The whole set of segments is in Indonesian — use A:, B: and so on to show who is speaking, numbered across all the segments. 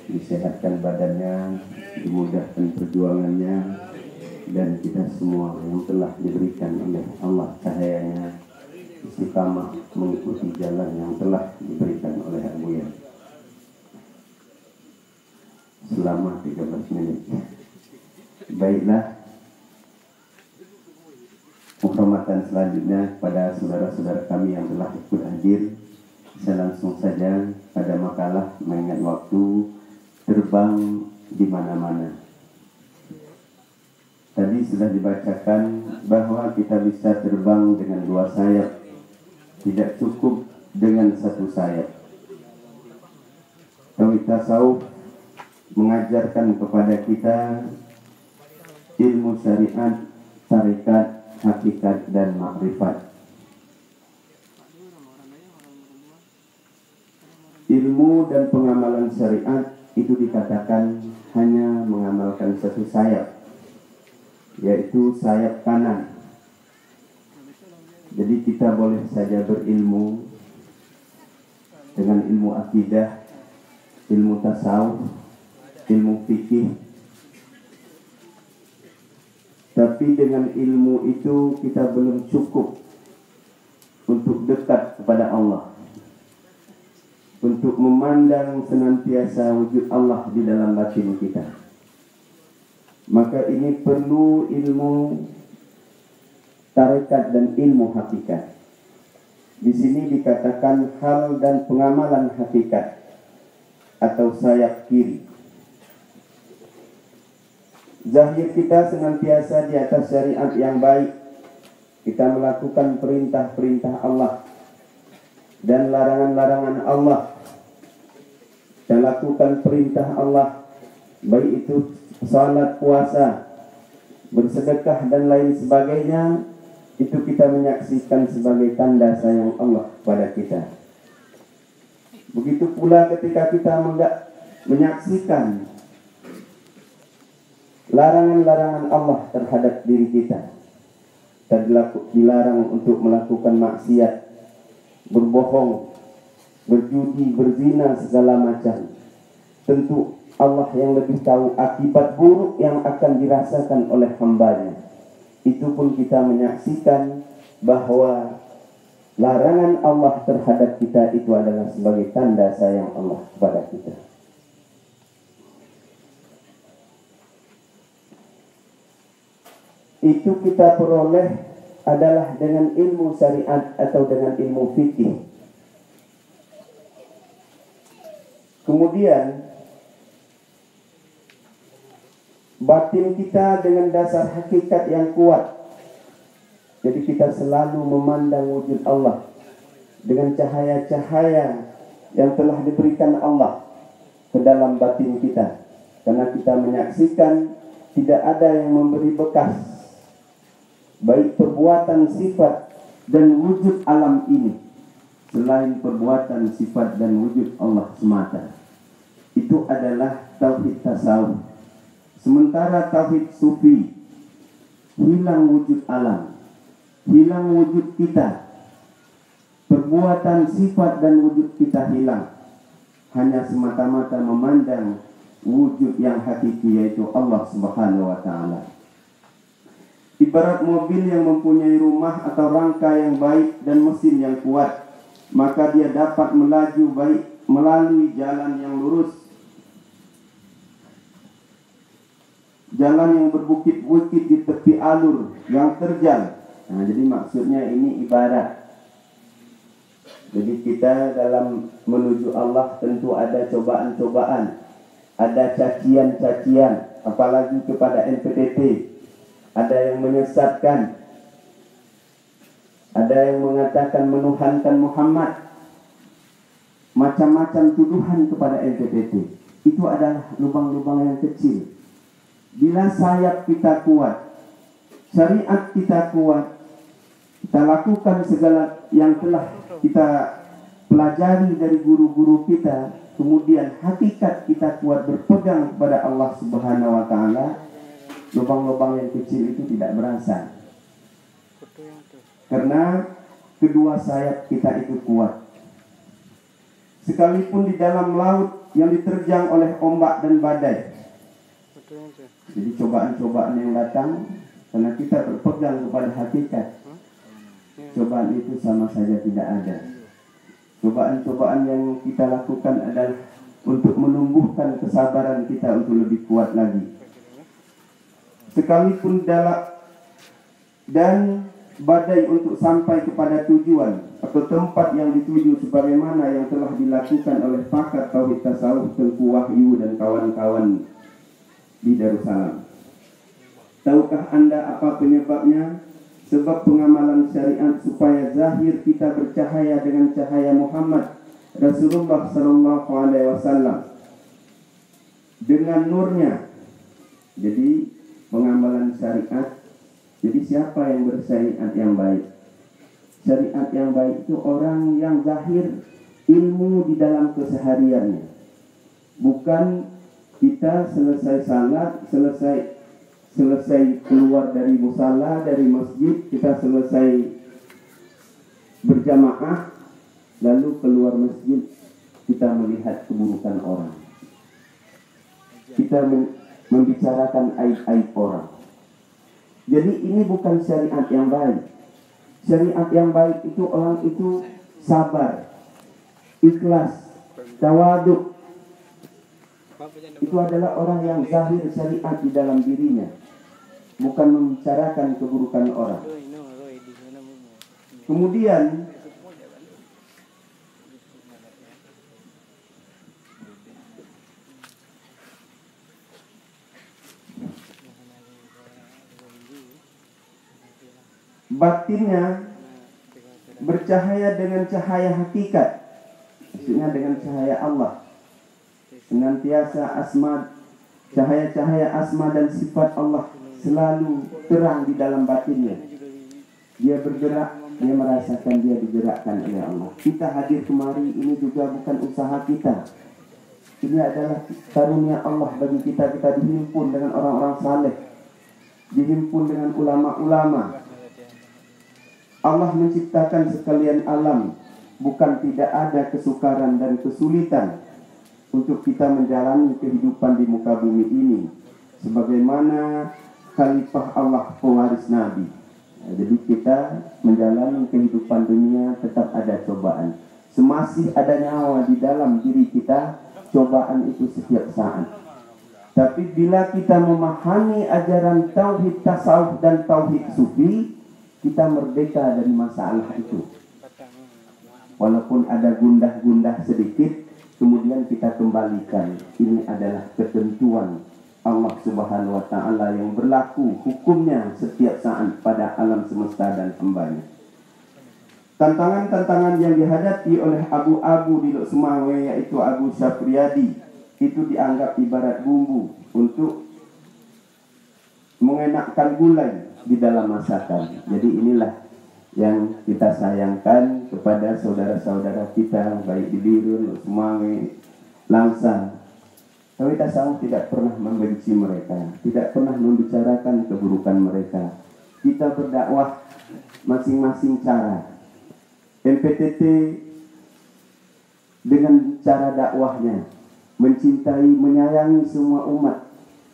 A: disehatkan badannya, dimudahkan perjuangannya, dan kita semua yang telah diberikan oleh Allah cahayanya istiqamah mengikuti jalan yang telah diberikan oleh Al-Buya selama 13 menit. Baiklah, penghormatan selanjutnya kepada saudara-saudara kami yang telah ikut hadir. Saya langsung saja pada makalah mengingat waktu terbang di mana-mana. Tadi sudah dibacakan bahwa kita bisa terbang dengan 2 sayap, tidak cukup dengan 1 sayap. Tauhid tasawuf mengajarkan kepada kita ilmu syariat, tarekat, hakikat, dan makrifat. Ilmu dan pengamalan syariat itu dikatakan hanya mengamalkan 1 sayap, yaitu sayap kanan. Jadi kita boleh saja berilmu dengan ilmu akidah, ilmu tasawuf, ilmu fikih, tapi dengan ilmu itu kita belum cukup untuk dekat kepada Allah, untuk memandang senantiasa wujud Allah di dalam batin kita. Maka ini perlu ilmu tarekat dan ilmu hakikat. Di sini dikatakan hal dan pengamalan hakikat atau sayap kiri. Zahir kita senantiasa di atas syariat yang baik. Kita melakukan perintah-perintah Allah dan larangan-larangan Allah. Kita lakukan perintah Allah, baik itu salat, puasa, bersedekah, dan lain sebagainya. Itu kita menyaksikan sebagai tanda sayang Allah kepada kita. Begitu pula ketika kita menyaksikan larangan-larangan Allah terhadap diri kita. Kita dilarang untuk melakukan maksiat, berbohong, berjudi, berzina, segala macam. Tentu Allah yang lebih tahu akibat buruk yang akan dirasakan oleh hambanya. Itu pun kita menyaksikan bahwa larangan Allah terhadap kita itu adalah sebagai tanda sayang Allah kepada kita. Itu kita peroleh adalah dengan ilmu syariat atau dengan ilmu fikih. Kemudian batin kita dengan dasar hakikat yang kuat. Jadi kita selalu memandang wujud Allah dengan cahaya-cahaya yang telah diberikan Allah ke dalam batin kita. Karena kita menyaksikan tidak ada yang memberi bekas, baik perbuatan, sifat, dan wujud alam ini, selain perbuatan, sifat, dan wujud Allah semata. Itu adalah tauhid tasawuf. Sementara tauhid sufi, hilang wujud alam, hilang wujud kita, perbuatan, sifat, dan wujud kita hilang. Hanya semata-mata memandang wujud yang hakiki, yaitu Allah Subhanahu wa Ta'ala. Ibarat mobil yang mempunyai rumah atau rangka yang baik dan mesin yang kuat, maka dia dapat melaju baik melalui jalan yang lurus, jalan yang berbukit-bukit di tepi alur yang terjal. Nah, jadi maksudnya ini ibarat. Jadi kita dalam menuju Allah tentu ada cobaan-cobaan, ada cacian-cacian, apalagi kepada NPTT. Ada yang menyesatkan, ada yang mengatakan menuhankan Muhammad, macam-macam tuduhan kepada NPTT. Itu adalah lubang-lubang yang kecil. Bila sayap kita kuat, syariat kita kuat, kita lakukan segala yang telah kita pelajari dari guru-guru kita, kemudian hakikat kita kuat berpegang kepada Allah Subhanahu wa Ta'ala, lubang-lubang yang kecil itu tidak berasa. Karena kedua sayap kita itu kuat. sekalipun di dalam laut yang diterjang oleh ombak dan badai. Jadi cobaan-cobaan yang datang karena kita berpegang kepada hakikat, cobaan itu sama saja tidak ada. Cobaan-cobaan yang kita lakukan adalah untuk menumbuhkan kesabaran kita untuk lebih kuat lagi. Sekalipun dan badai untuk sampai kepada tujuan atau tempat yang dituju sebagaimana yang telah dilakukan oleh pakar tauhid tasawuf Tengku Wahyu dan kawan-kawan di Darussalam. Tahukah Anda apa penyebabnya? Sebab pengamalan syariat supaya zahir kita bercahaya dengan cahaya Muhammad Rasulullah sallallahu alaihi wasallam dengan nurnya. Jadi pengamalan syariat. Jadi siapa yang bersyariat yang baik? Syariat yang baik itu orang yang zahir ilmu di dalam kesehariannya. Bukan kita selesai salat, selesai keluar dari musala, dari masjid, kita selesai berjamaah, lalu keluar masjid kita melihat keburukan orang. Kita membicarakan aib-aib orang. Jadi ini bukan syariat yang baik. Syariat yang baik itu orang itu sabar, ikhlas, tawaduk. Itu adalah orang yang zahir syariat di dalam dirinya, bukan membicarakan keburukan orang. Kemudian batinnya bercahaya dengan cahaya hakikat, maksudnya dengan cahaya Allah. Senantiasa cahaya-cahaya asma dan sifat Allah selalu terang di dalam batinnya. Dia bergerak, dia merasakan dia digerakkan oleh Allah. Kita hadir kemari ini juga bukan usaha kita. Ini adalah karunia Allah bagi kita. Kita dihimpun dengan orang-orang saleh, dihimpun dengan ulama-ulama. Allah menciptakan sekalian alam, bukan tidak ada kesukaran dan kesulitan untuk kita menjalani kehidupan di muka bumi ini sebagaimana khalifah Allah pewaris Nabi. Jadi kita menjalani kehidupan dunia tetap ada cobaan. Semasih ada nyawa di dalam diri kita, cobaan itu setiap saat. Tapi bila kita memahami ajaran tauhid tasawuf dan tauhid sufi, kita merdeka dari masalah itu. Walaupun ada gundah-gundah sedikit, kemudian kita kembalikan. Ini adalah ketentuan Allah Subhanahu wa Ta'ala yang berlaku hukumnya setiap saat pada alam semesta dan hambanya. Tantangan-tantangan yang dihadapi oleh abu-abu di Lok Semawe, yaitu Abu Syafriyadi, itu dianggap ibarat bumbu untuk mengenakkan gulai di dalam masakan. Jadi inilah yang kita sayangkan kepada saudara-saudara kita baik di Birun, Semawe, Langsang. Kami tasawuf tidak pernah membenci mereka, tidak pernah membicarakan keburukan mereka. Kita berdakwah masing-masing cara. MPTT dengan cara dakwahnya mencintai, menyayangi semua umat,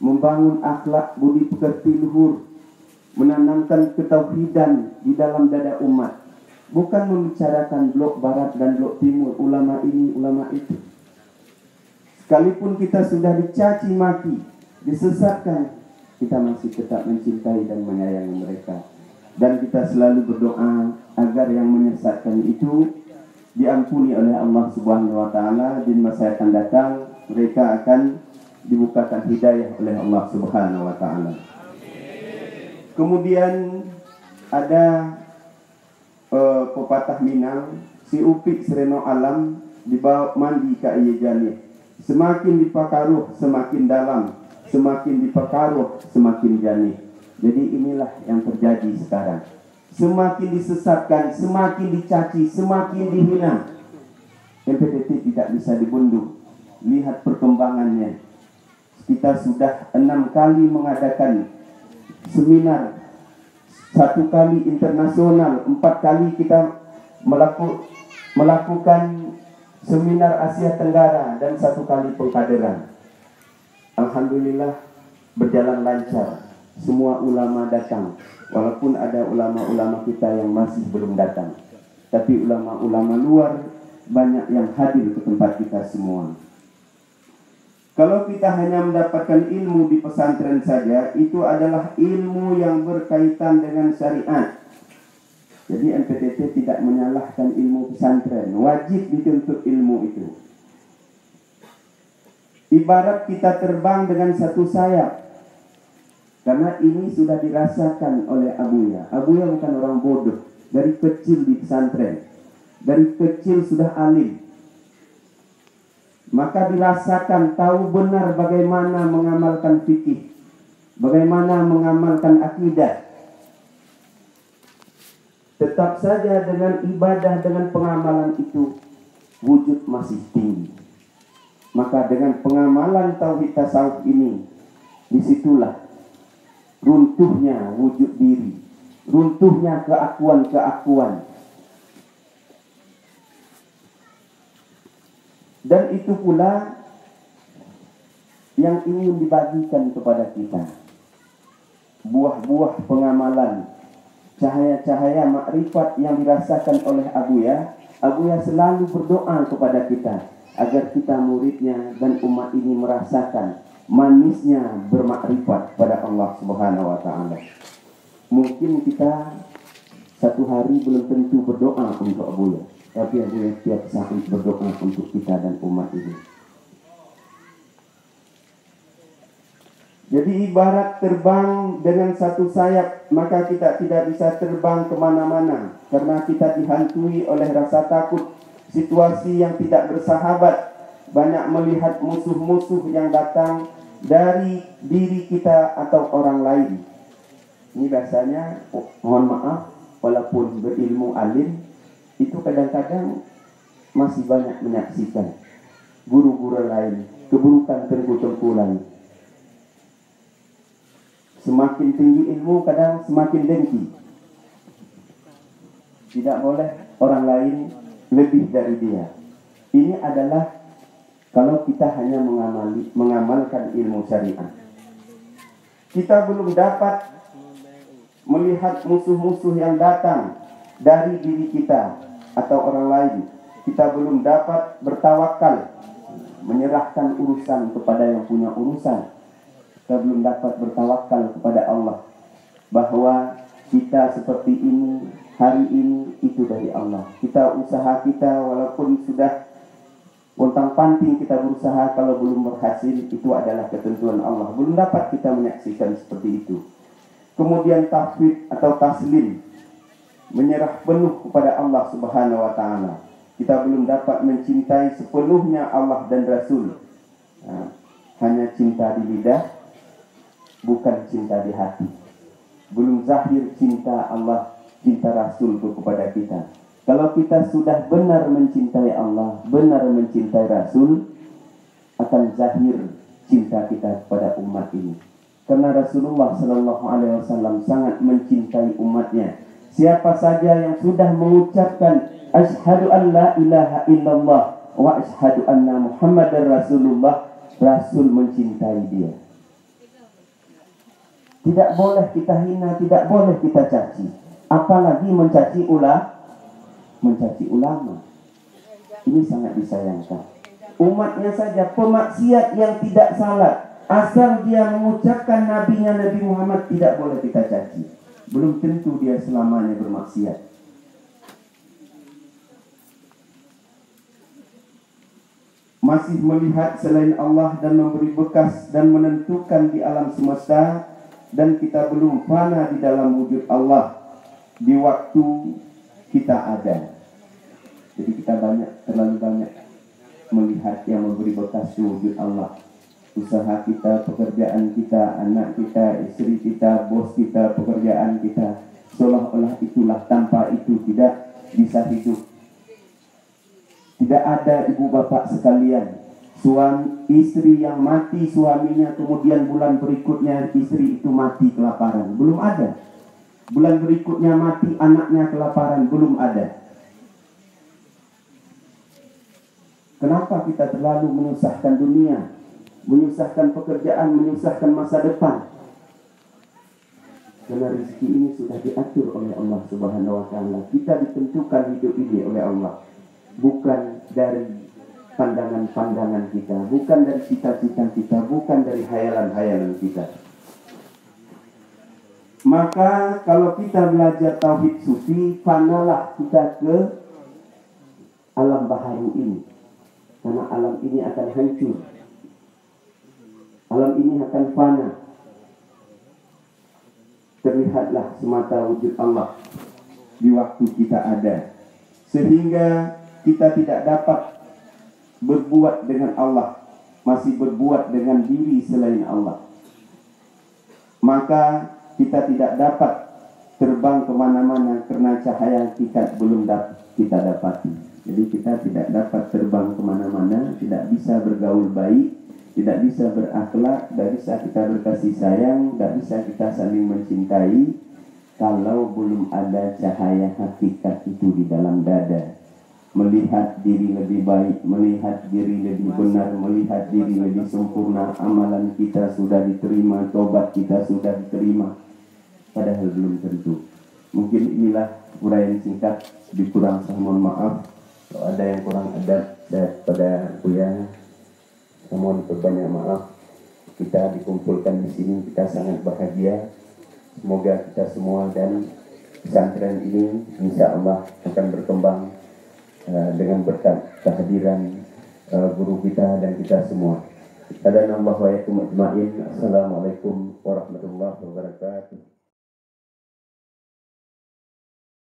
A: membangun akhlak budi pekerti luhur, menanamkan ketauhidan di dalam dada umat, bukan membicarakan blok barat dan blok timur, ulama ini, ulama itu. Sekalipun kita sudah dicaci maki, disesatkan, kita masih tetap mencintai dan menyayangi mereka. Dan kita selalu berdoa agar yang menyesatkan itu diampuni oleh Allah Subhanahu wa Ta'ala. Di masa akan datang mereka akan dibukakan hidayah oleh Allah Subhanahu wa Ta'ala. Kemudian ada pepatah Minang, si upik sereno alam dibawa mandi ka iye jani. Semakin dipakaruh semakin dalam, semakin dipakaruh semakin jani. Jadi inilah yang terjadi sekarang. Semakin disesatkan, semakin dicaci, semakin dihina. MPTT tidak bisa dibendung. Lihat perkembangannya. Kita sudah 6 kali mengadakan seminar, 1 kali internasional, 4 kali kita melakukan seminar Asia Tenggara, dan 1 kali pengkaderan. Alhamdulillah berjalan lancar. Semua ulama datang, walaupun ada ulama-ulama kita yang masih belum datang. Tapi ulama-ulama luar banyak yang hadir ke tempat kita semua. Kalau kita hanya mendapatkan ilmu di pesantren saja, itu adalah ilmu yang berkaitan dengan syariat. Jadi MPTT tidak menyalahkan ilmu pesantren, wajib dituntut ilmu itu. Ibarat kita terbang dengan satu sayap. Karena ini sudah dirasakan oleh Abuya. Abuya bukan orang bodoh. Dari kecil di pesantren. Dari kecil sudah alim. Maka dirasakan, tahu benar bagaimana mengamalkan fikih. Bagaimana mengamalkan akidah. Tetap saja dengan ibadah, dengan pengamalan itu, wujud masih tinggi. Maka dengan pengamalan tauhid tasawuf ini, disitulah runtuhnya wujud diri, runtuhnya keakuan-keakuan. Dan itu pula yang ingin dibagikan kepada kita. Buah-buah pengamalan, cahaya-cahaya makrifat yang dirasakan oleh Abuya. Abuya selalu berdoa kepada kita agar kita muridnya dan umat ini merasakan manisnya bermakrifat pada Allah Subhanahu wa taala. Mungkin kita satu hari belum tentu berdoa untuk Abuya, tapi Abuya tiap saat berdoa untuk kita dan umat ini. Jadi ibarat terbang dengan satu sayap, maka kita tidak bisa terbang kemana-mana. Karena kita dihantui oleh rasa takut, situasi yang tidak bersahabat, banyak melihat musuh-musuh yang datang dari diri kita atau orang lain. Ini biasanya, mohon maaf, walaupun berilmu alim, itu kadang-kadang masih banyak menyaksikan guru-guru lain, keburukan tengku-tengku lain. Semakin tinggi ilmu, kadang semakin dengki. Tidak boleh orang lain lebih dari dia. Ini adalah kalau kita hanya mengamalkan ilmu syariat. Kita belum dapat melihat musuh-musuh yang datang dari diri kita atau orang lain. Kita belum dapat bertawakal, menyerahkan urusan kepada yang punya urusan. Kita belum dapat bertawakal kepada Allah bahwa kita seperti ini, hari ini, itu dari Allah. Kita usaha kita walaupun sudah pontang-panting kita berusaha, kalau belum berhasil itu adalah ketentuan Allah. Belum dapat kita menyaksikan seperti itu. Kemudian tafwid atau taslim, menyerah penuh kepada Allah Subhanahu wa taala. Kita belum dapat mencintai sepenuhnya Allah dan Rasul. Hanya cinta di lidah, bukan cinta di hati. Belum zahir cinta Allah, cinta Rasul kepada kita. Kalau kita sudah benar mencintai Allah, benar mencintai Rasul, akan zahir cinta kita kepada umat ini. Karena Rasulullah SAW sangat mencintai umatnya. Siapa saja yang sudah mengucapkan asyhadu an la ilaha illallah wa asyhadu anna Muhammadar Rasulullah, Rasul mencintai dia. Tidak boleh kita hina, tidak boleh kita caci. Apalagi mencaci ulama. Ini sangat disayangkan. Umatnya saja pemaksiat yang tidak salah, asal dia mengucapkan nabinya Nabi Muhammad, tidak boleh kita caci. Belum tentu dia selamanya bermaksiat. Masih melihat selain Allah dan memberi bekas dan menentukan di alam semesta, dan kita belum fana di dalam wujud Allah di waktu kita ada. Jadi kita terlalu banyak melihat yang memberi bekas di wujud Allah. Usaha kita, pekerjaan kita, anak kita, istri kita, bos kita, pekerjaan kita, seolah-olah itulah, tanpa itu tidak bisa hidup. Tidak ada ibu bapak sekalian, istri yang mati suaminya, kemudian bulan berikutnya istri itu mati kelaparan, belum ada. Bulan berikutnya mati anaknya kelaparan, belum ada. Kenapa kita terlalu menyusahkan dunia, menyusahkan pekerjaan, menyusahkan masa depan? Karena rezeki ini sudah diatur oleh Allah Subhanahu wa Ta'ala. Kita ditentukan hidup ini oleh Allah, bukan dari pandangan-pandangan kita, bukan dari cita-cita kita, bukan dari hayalan-hayalan kita. Maka kalau kita belajar tauhid sufi, fanalah kita ke alam baharu ini. Karena alam ini akan hancur, alam ini akan fana. Terlihatlah semata wujud Allah di waktu kita ada, sehingga kita tidak dapat berbuat dengan Allah, masih berbuat dengan diri selain Allah. Maka kita tidak dapat terbang kemana-mana karena cahaya hakikat belum kita dapati. Jadi kita tidak dapat terbang kemana-mana, tidak bisa bergaul baik, tidak bisa berakhlak, tidak bisa kita berkasih sayang, tidak bisa kita saling mencintai kalau belum ada cahaya hakikat itu di dalam dada. Melihat diri lebih baik, melihat diri lebih benar, melihat diri lebih sempurna, amalan kita sudah diterima, tobat kita sudah diterima, padahal belum tentu. Mungkin inilah uraian singkat, dikurang saya mohon maaf. Kalau ada yang kurang adab pada Buya, saya mohon berbanyak maaf. Kita dikumpulkan di sini, kita sangat bahagia. Semoga kita semua dan pesantren ini insya Allah akan berkembang dengan berkat kehadiran guru kita dan kita semua. Assalamualaikum warahmatullahi wabarakatuh.